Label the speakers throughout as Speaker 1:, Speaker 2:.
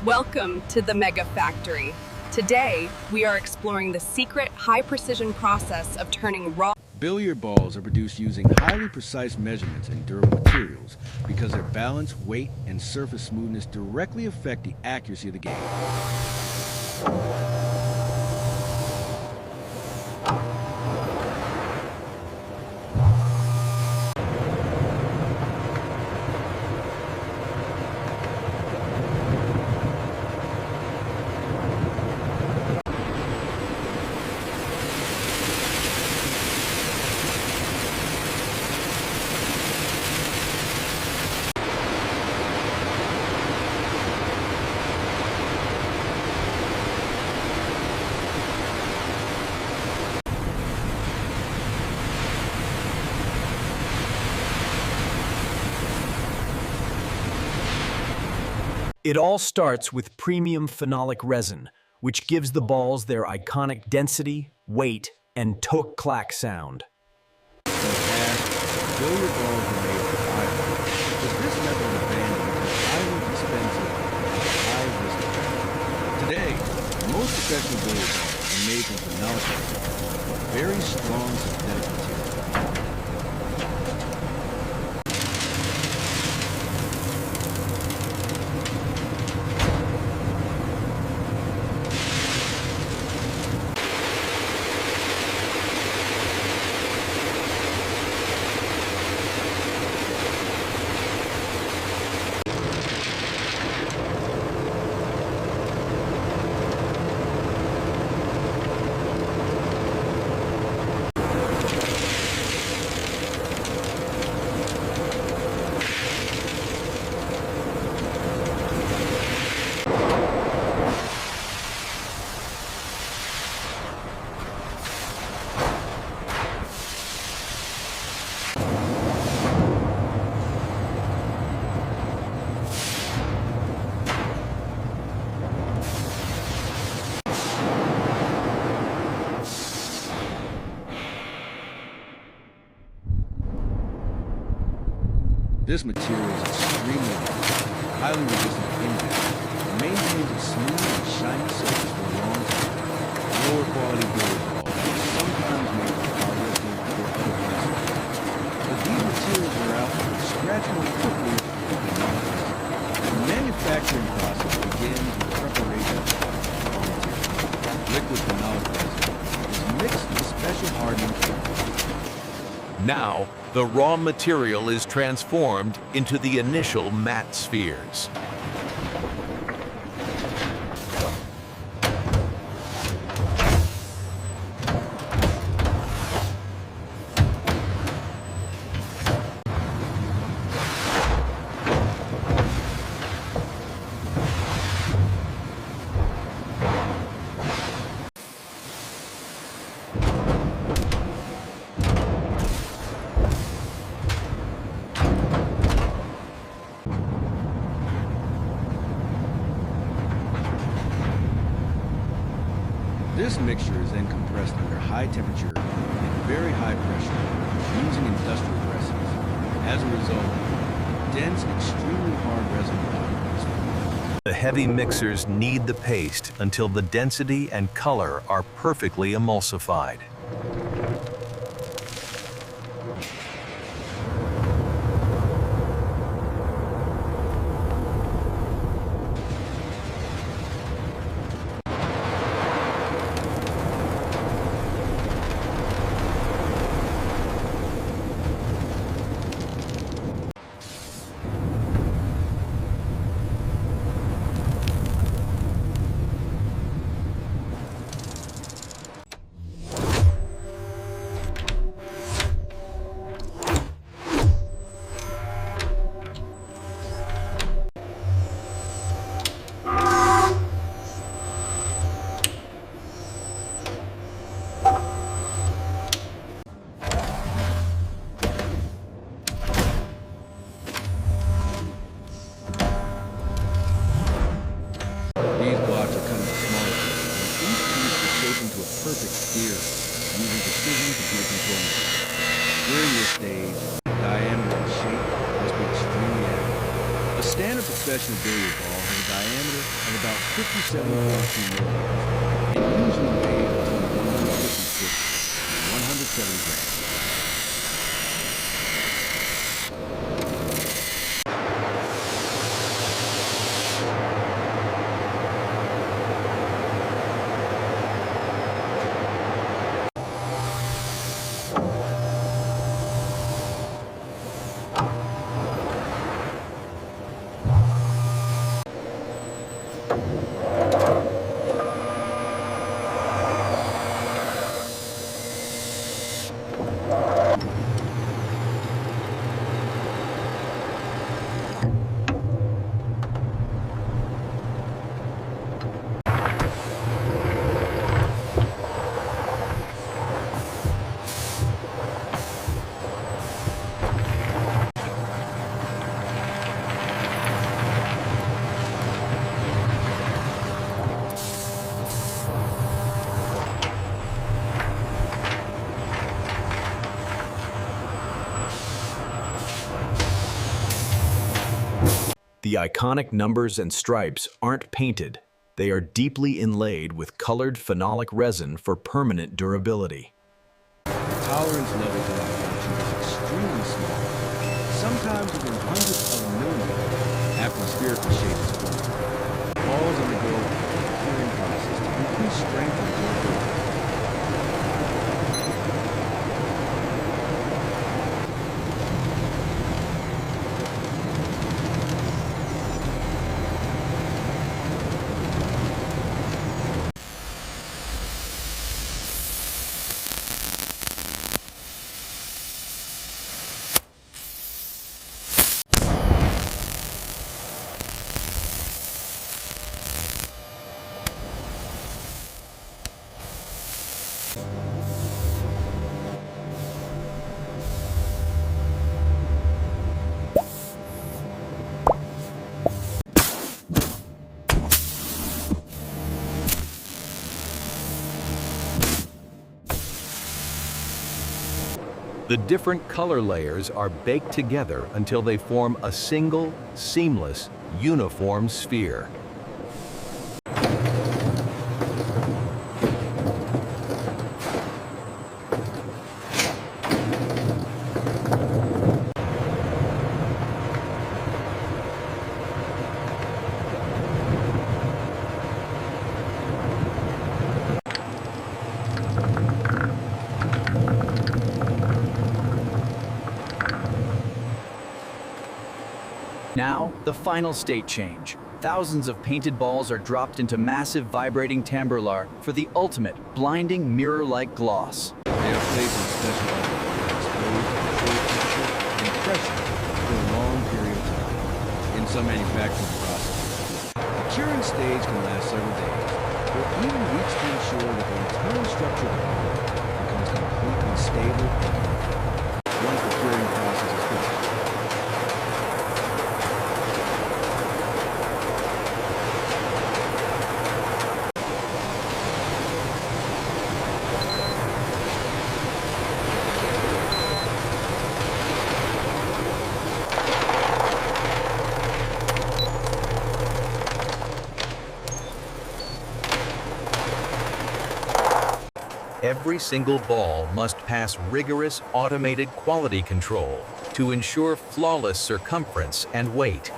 Speaker 1: Welcome to the Megafactory. Today, we are exploring the secret, high-precision process of turning raw
Speaker 2: Billiard balls are produced using highly precise measurements and durable materials because their balance, weight, and surface smoothness directly affect the accuracy of the game.
Speaker 3: It all starts with premium phenolic resin, which gives the balls their iconic density, weight, and toc-clack sound.
Speaker 2: In the past, billiard balls were made for iron, but this method of banding is highly expensive and high risk. Today, most professional billiard balls are made from phenolic resin, a very strong synthetic material. This material is extremely light, highly resistant to impact, and maintains a smooth and shiny surface for a long time. Lower quality billiard balls are sometimes made with polyester or other plastics, but these materials wear out and scratch more quickly than non-resin. The manufacturing process begins with preparation of the raw material. Liquid phenolic resin is mixed with special hardening chemicals.
Speaker 4: Now, the raw material is transformed into the initial matte spheres.
Speaker 2: This mixture is then compressed under high temperature and very high pressure using industrial presses. As a result, dense, extremely hard resin powder is formed.
Speaker 4: The heavy mixers knead the paste until the density and color are perfectly emulsified.
Speaker 2: perfect sphere using precision computer control. During this stage, diameter and shape must be extremely accurate. A standard professional billiard ball has a diameter of about 57 millimeters and usually weighs between 156 and 170 grams.
Speaker 3: The iconic numbers and stripes aren't painted. They are deeply inlaid with colored phenolic resin for permanent durability.
Speaker 2: The tolerance level for malfunction is extremely small, sometimes within hundredths of a millimeter after the spherical shape is formed. Balls undergo a curing process to increase strength and durability.
Speaker 4: The different color layers are baked together until they form a single, seamless, uniform sphere.
Speaker 5: Now, the final state change. Thousands of painted balls are dropped into massive vibrating tambourlar for the ultimate, blinding mirror-like gloss.
Speaker 2: They are placed in special elements exposed to cold temperature and pressure for a long period of time. In some manufacturing processes, the curing stage can last several days, or even weeks to ensure that the internal structure of the ball becomes completely stable and uniform. Once the curing process is finished,
Speaker 4: Every single ball must pass rigorous automated quality control to ensure flawless circumference and weight.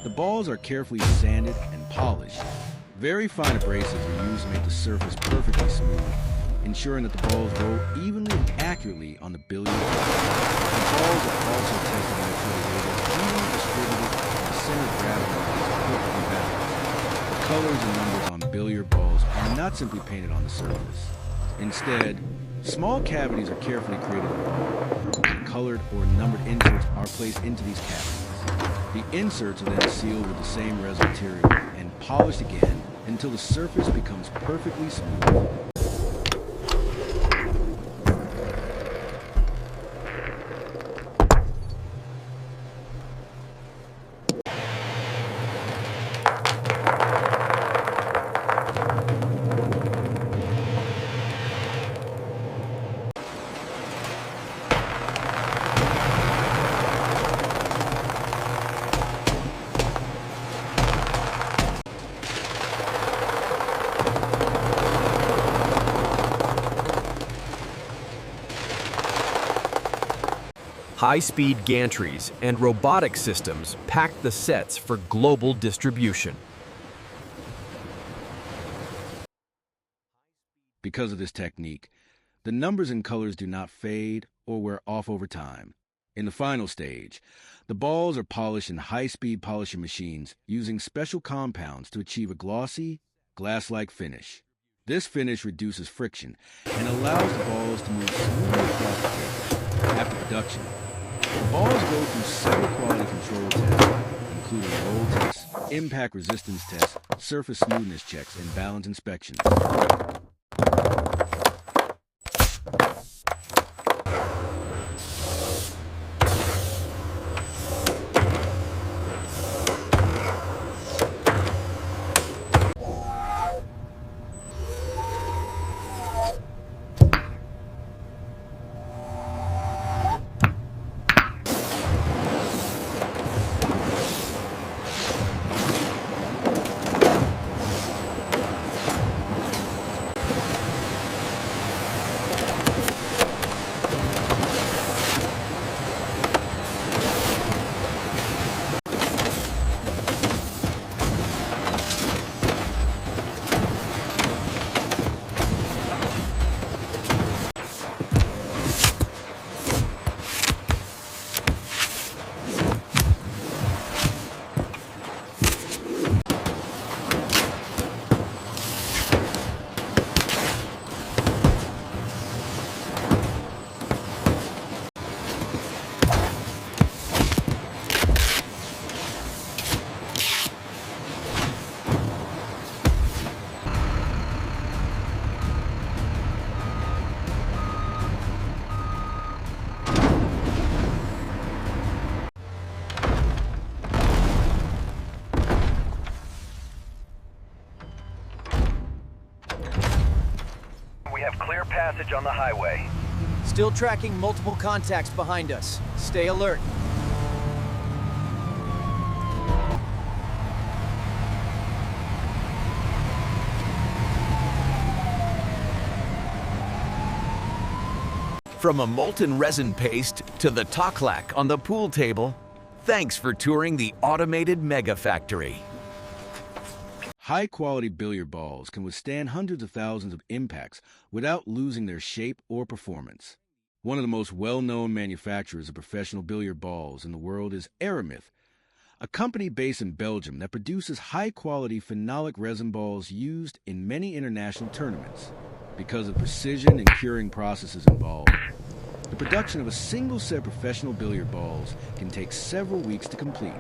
Speaker 2: the balls are carefully sanded and polished. Very fine abrasives are used to make the surface perfectly smooth, ensuring that the balls roll evenly and accurately on the billiard table. The balls are also tested to make sure the weight is evenly distributed and the center of gravity is perfectly balanced. The colors and numbers on billiard balls are not simply painted on the surface. Instead, small cavities are carefully created in the ball. Colored or numbered inserts are placed into these cavities. The inserts are then sealed with the same resin material and polished again until the surface becomes perfectly smooth.
Speaker 3: High-speed gantries and robotic systems pack the sets for global distribution.
Speaker 2: Because of this technique, the numbers and colors do not fade or wear off over time. In the final stage, the balls are polished in high-speed polishing machines using special compounds to achieve a glossy, glass-like finish. This finish reduces friction and allows the balls to move smoothly across the table. After production, the balls go through several quality control tests, including roll tests, impact resistance tests, surface smoothness checks, and balance inspections.
Speaker 6: We have clear passage on the highway.
Speaker 5: Still tracking multiple contacts behind us. Stay alert.
Speaker 4: From a molten resin paste to the toclac on the pool table, thanks for touring the automated Megafactory.
Speaker 2: High-quality billiard balls can withstand hundreds of thousands of impacts without losing their shape or performance. One of the most well-known manufacturers of professional billiard balls in the world is Aramith, a company based in Belgium that produces high-quality phenolic resin balls used in many international tournaments. Because of the precision and curing processes involved, the production of a single set of professional billiard balls can take several weeks to complete.